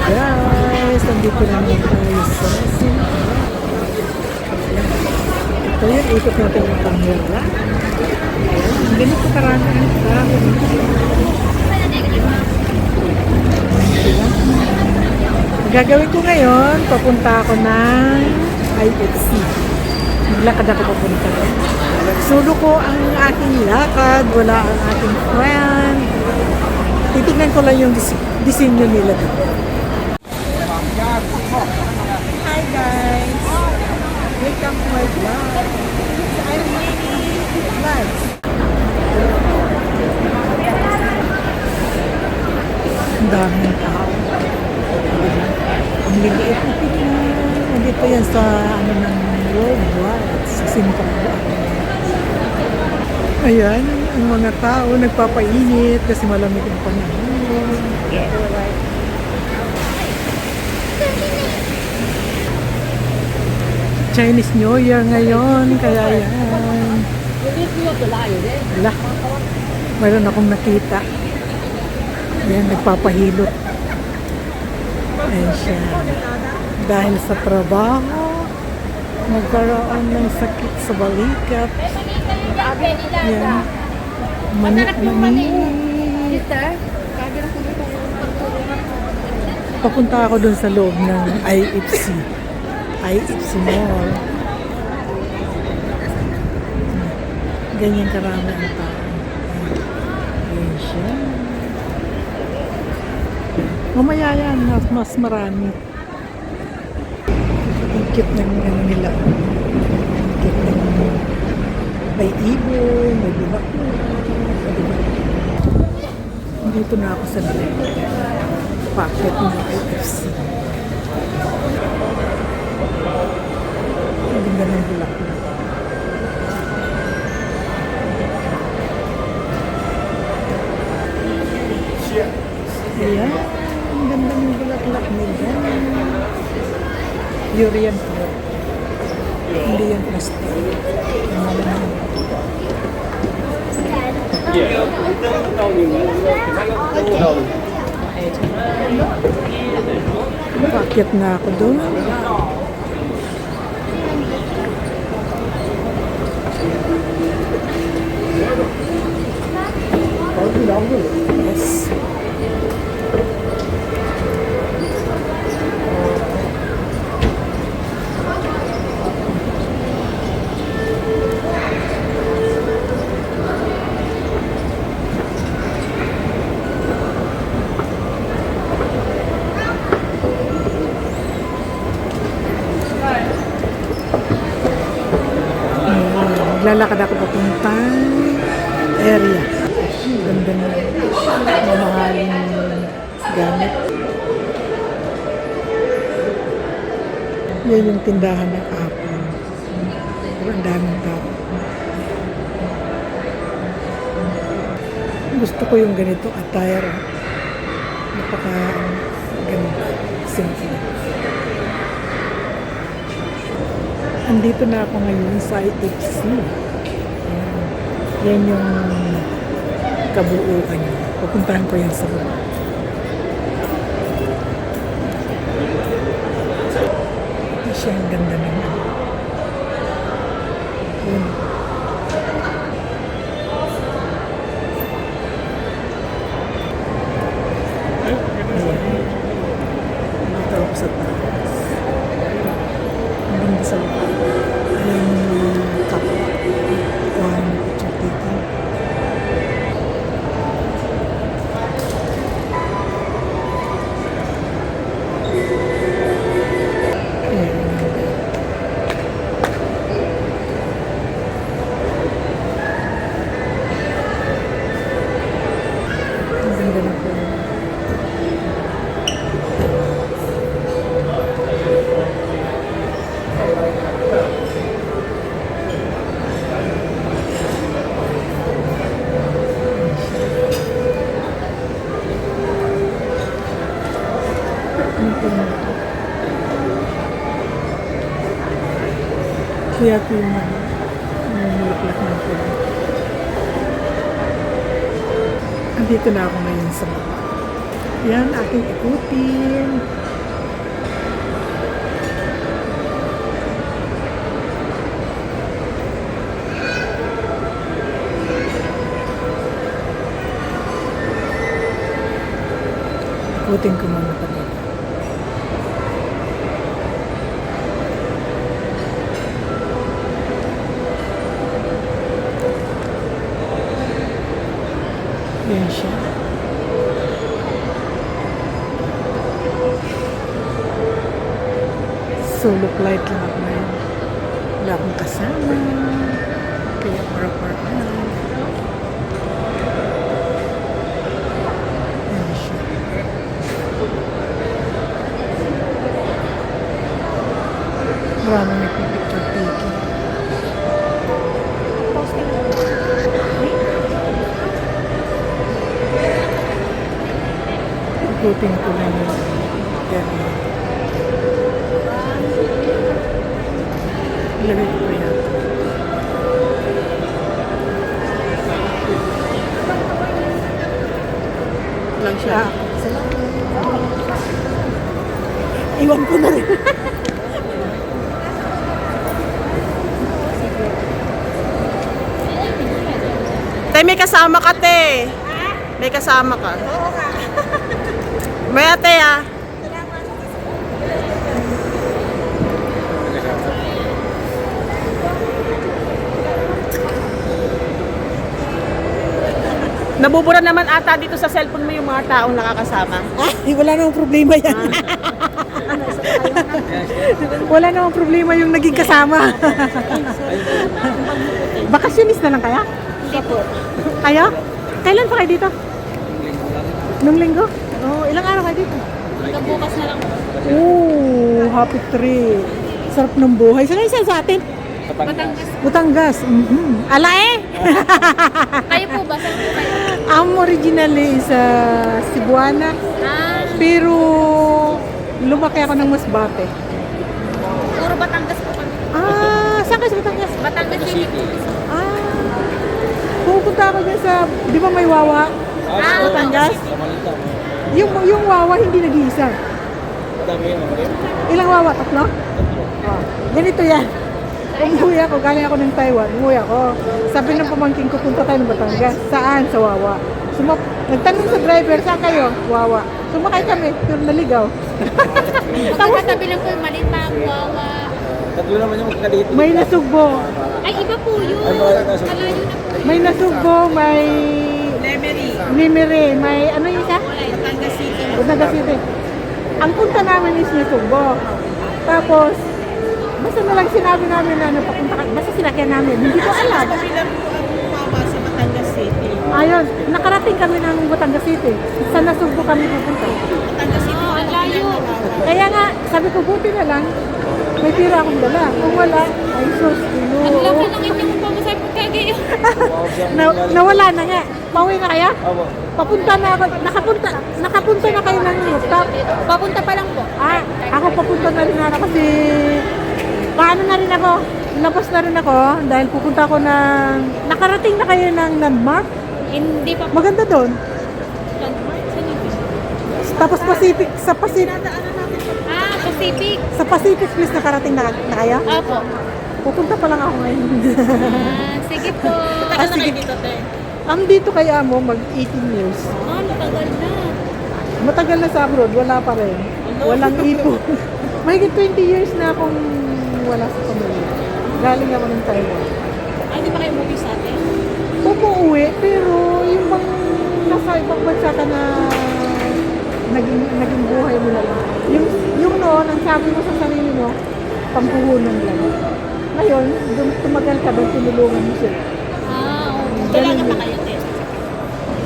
guys, nandito na naman tayo sa Sintra. Ito yung ikot natin ng camera. Ganito karami ang tao. Ang gagawin ko ngayon, papunta ako ng IFC. Maglakad ako papunta. Solo ko ang aking lakad, wala ang aking friend. Titignan ko lang yung disenyo nila dito. Hi guys! Welcome to my vlog. I'm making vlogs. Ang daming tao. Ang liliit na tingnan. Nandito yan sa ano ng worldwide. Sa Sintra. Ayan, ang mga tao nagpapainit kasi malamig ang panahon. Chinese New Year ngayon, kaya yan. Wala. Mayroon akong nakita. Ayan, nagpapahilot. Ayan siya. Dahil sa trabaho, nagkaroon ng sakit sa balikat. Yan. Manit. Papunta ako dun sa loob ng IFC. IFC Mall. Ganyan karami ang tao. Ayan siya. Mamaya yan, mas marami. Ang cute ng ano nila. Ang cute ng may ibon, may binakla. Dito na ako sa packet ng IFC. Ang ganda ng bulaklak. Ayan, ang ganda ng bulaklak nila. Durian po. Hindi yan plastic. Pakyat na ako doon. Yes. Lalakad ako papuntang area. Ganda na. Mamahaling gamit. Yan yung tindahan ng Apple. Ang daming tao. Gusto ko yung ganito attire. Napaka ganda. Simple. Andito na ako ngayon sa IFC. Yan yung kabuuan niya. Pupuntahan ko yan sa baba. Siya ang ganda naman. Yan. Dito ako sa taas. Ang ganda sa baba. Ayan yung kapwa. One picture taking. Ang ganda na po. Kaya ito yung namulaklak ng pula. Andito na ako ngayon sa baba. Yan, aking ikutin. Ikutin ko muna pa dito. Yan siya. Solo flight lang ako ngayon. Wala akong kasama. Kaya para-para. Yan siya. Maraming nagpipicture taking. Ikutin ko lang yung gano'n. Ilagay ko yan. Lang siya. Iwan ko na rin. Tay, may kasama ka, te. May kasama ka. Oo ka. May ate, ah. Nabubura naman ata dito sa cellphone mo yung mga taong nakakasama. Wala namang problema yan. Wala namang problema yung naging kasama. Bakasyonista lang kaya? Hindi po. Kayo? Kailan pa kayo dito? Nung linggo? Oh, ilang araw kayo dito? Hanggang bukas na lang po. Oh, happy trip. Sarap ng buhay. Saan kayo sa atin? Batangas. Butangas. Ala eh! Kayo po ba? Saan po kayo? I'm originally sa Cebuana. Pero lumaki ako ng Masbate. Puro Batangas po kami. Saan kayo sa Batangas? Batangas City. Pupunta ako dyan sa, di ba may wawa? Batangas? Yung wawa hindi nag-iisa. Ilang wawa? Tatlo? Ganito yan. Umuwi ako, galing ako ng Taiwan, umuwi ako. Sabi ng pamangking ko, punta tayo ng Batangas. Saan? Sa Wawa. Nagtanong sa driver, saan kayo? Wawa. Sumakay kami, pero naligaw. Tapos tabi lang po yung Malita, Wawa. Tatlo naman yung magkalito. May nasugbo. Ay, iba po yun. Malayo na po. May nasugbo, may... Nimere. May ano yung isa? Batangas City. Batangas City. Ang punta namin is nasugbo. Tapos, basta na lang sinabi namin na ano, papunta ka, basta sinakyan namin. Hindi ko alam. sa Batangas City. Ayun, nakarating kami ng Batangas City. Sa Nasugbo kami pupunta. Batangas City. Oo, ang layo. Kaya nga, sabi ko, buti na lang, may tira akong dala. Kung wala, ay sus, Ang laki ng inyong pamasay po kagayo. nawala na nga. Pauwi na kaya? Opo. Papunta na ako, nakapunta na kayo ng rooftop. Papunta pa lang po. Ako papunta na rin ako kasi, paano na rin ako, labas na rin ako dahil pupunta ako ng, nakarating na kayo ng landmark. Hindi pa po. Maganda doon. Saan yun? Tapos Pacific, Pacific. sa Pacific Place nakarating na kayo? Opo. Pupunta pa lang ako ngayon. Sige po. Sige. dito, te. Dito kay Amo, mag 18 years. Matagal na. Matagal na sa abroad, wala pa rin. Walang ipon. Mahigit 20 years na akong wala sa pamilya. Galing ako ng Taiwan. Ay, di ba kayo movie sa atin? Umuwi, pero yung bang nasa ibang bansa ka na naging buhay mo na lang. Yung noon, ang sabi mo sa sarili mo, pampuhunan lang. Ngayon, tumagal ka doon, tinulungan mo sila. Oo. Kailangan pa kayo, te.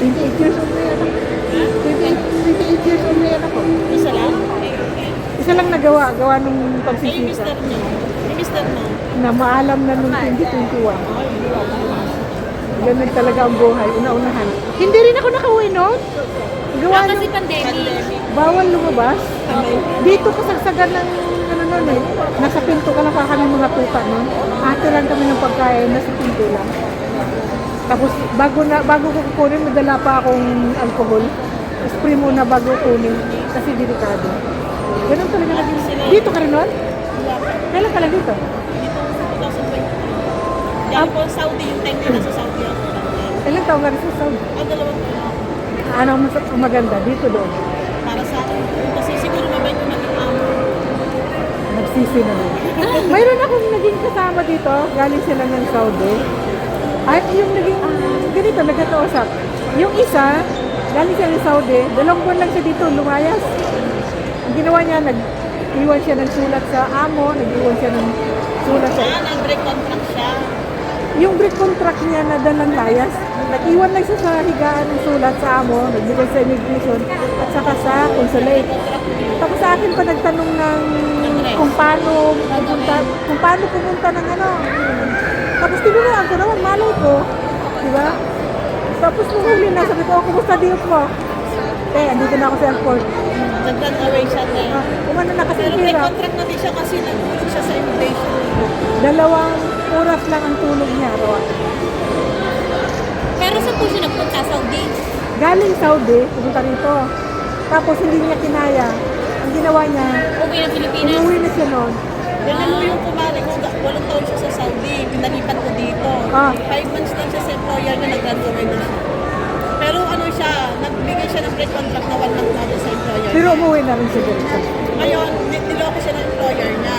28 years old na yan ako. 28 years old na yan ako. Isa lang? Isa lang nagawa nung Ay, yung pagsisita. mister niyo. Yung mister mo. Na maalam na nung 2021. Ganun talaga ang buhay, una-unahan. Hindi rin ako nakauwi noon. Gawa Kasi nung pandemic. bawal lumabas. Dito kasagsagan ng ano noon eh. Nasa pinto ka lang kami mga tuta noon. Ate lang kami ng pagkain, nasa pinto lang. Tapos bago ko kukunin, madala pa akong alcohol. Spray muna bago kunin kasi delikado. Ganun talaga naging. Dito ka rin noon? Kailan ka lang dito? Dito sa 2020. Dahil po Saudi, yung time na sa Saudi ako. Ilang taon ka rin sa Saudi? Ang dalawang taon. Ano ang maganda? Dito doon. para sa akin. Kasi siguro mabait ko naging amo. Nagsisi na rin. Mayroon akong naging kasama dito. Galing sila ng Saudi. Ay, yung naging, ganito, nagkatausap. Yung isa, galing siya ng Saudi, 2 buwan lang siya dito, lumayas. Ang ginawa niya, nag-iwan siya ng sulat sa amo, nag-iwan siya ng sulat sa... Nag-break contract siya. Yung break contract niya na dalang layas, nag-iwan lang siya sa higaan ng sulat sa amo, nagbigay sa immigration, at saka sa consulate. Tapos sa akin pa nagtanong ng kung paano pumunta ng ano. Tapos tinuruan ko naman, malay ko. Diba? Tapos nung huli na, sabi ko, oh, kumusta diot mo? Andito na ako sa airport. Nag-run away siya na Umano na kasi Pero break hirap. contract na din siya kasi nagtulog siya sa immigration. 2 oras lang ang tulog niya, Roa. Pero saan po siya nagpunta? Saudi? Galing Saudi, pumunta rito. Tapos hindi niya kinaya. Ang ginawa niya, Uwi ng Pilipinas? umuwi na siya noon. Ganun yung kumari ko, 8 taon siya sa Saudi, pinalipat ko dito. Ah. 5 months lang siya sa employer niya, nag-run away na siya. Pero ano siya, nagbigay siya ng break contract na 1 month notice sa employer Pero niya. umuwi na rin siya dito. Ngayon, niloko siya ng employer niya.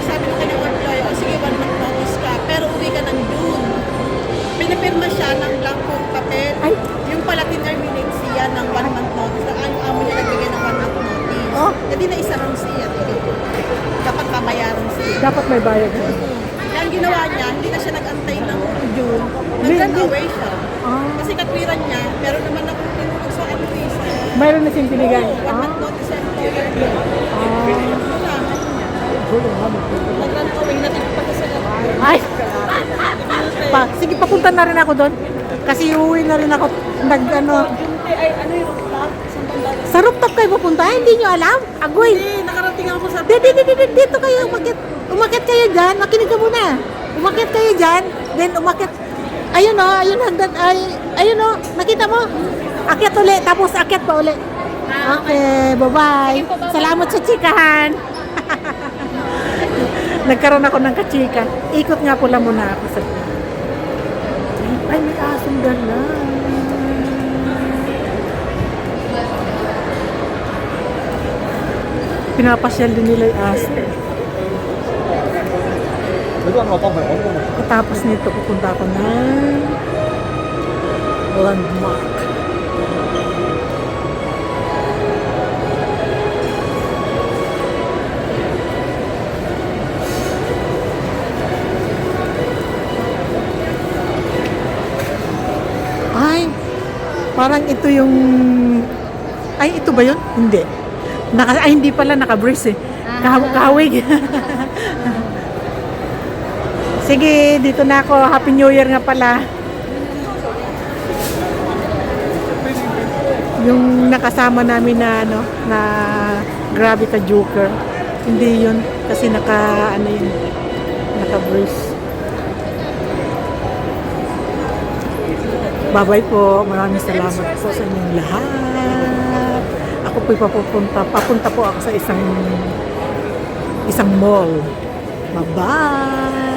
Sabi ko kanyang employer, oh, sige, 1 month notice ka, pero uwi ka ng June. Pinapirma siya ng blankong papel. Ay. Yung pala tinerminate siya ng 1 month notice. Ang amo niya nagbigay ng 1 month notice. Oh. Hindi na isa lang siya. Dapat babayaran siya. Dapat may bayad siya. Kaya ang ginawa niya, hindi na siya nag-antay ng June. Nag-run away siya. Ah, Kasi katwiran niya, meron naman ako tinulog sa ano visa. mayroon na siyang binigay. Oo, 1 month notice sa employer niya. Nag-run away, natipag ka sa labas. Ay! Sige, papunta na rin ako doon. Kasi uuwi na rin ako. Ay, ano yung rooftop? Saan banda? Sa rooftop kayo pupunta? Ay, hindi nyo alam? Agoy! Hindi, nakarating ako sa... Dito kayo, umakit kayo dyan. Makinig ka muna. Umakit kayo dyan. Then umakit. Ayun o, ayun o, nakita mo? Akyat uli, tapos akyat pa uli. Okay, bye-bye. Salamat sa chikahan. Nagkaroon ako ng kachika. Ikot nga pula muna ako sa... Ay, may asong gala. Pinapasyal din nila yung aso. Tapos nito, pupunta ako ng landmark. Ay, parang ito yung... Ay, ito ba yun? Hindi. Hindi pala, naka-brace eh. Kahawig. Sige, dito na ako. Happy New Year nga pala. Yung nakasama namin na ano, na grabe ka joker. Hindi yun kasi naka-brace. Bye-bye po. Maraming salamat po sa inyong lahat. Ako po'y papunta po ako sa isang mall. Bye-bye.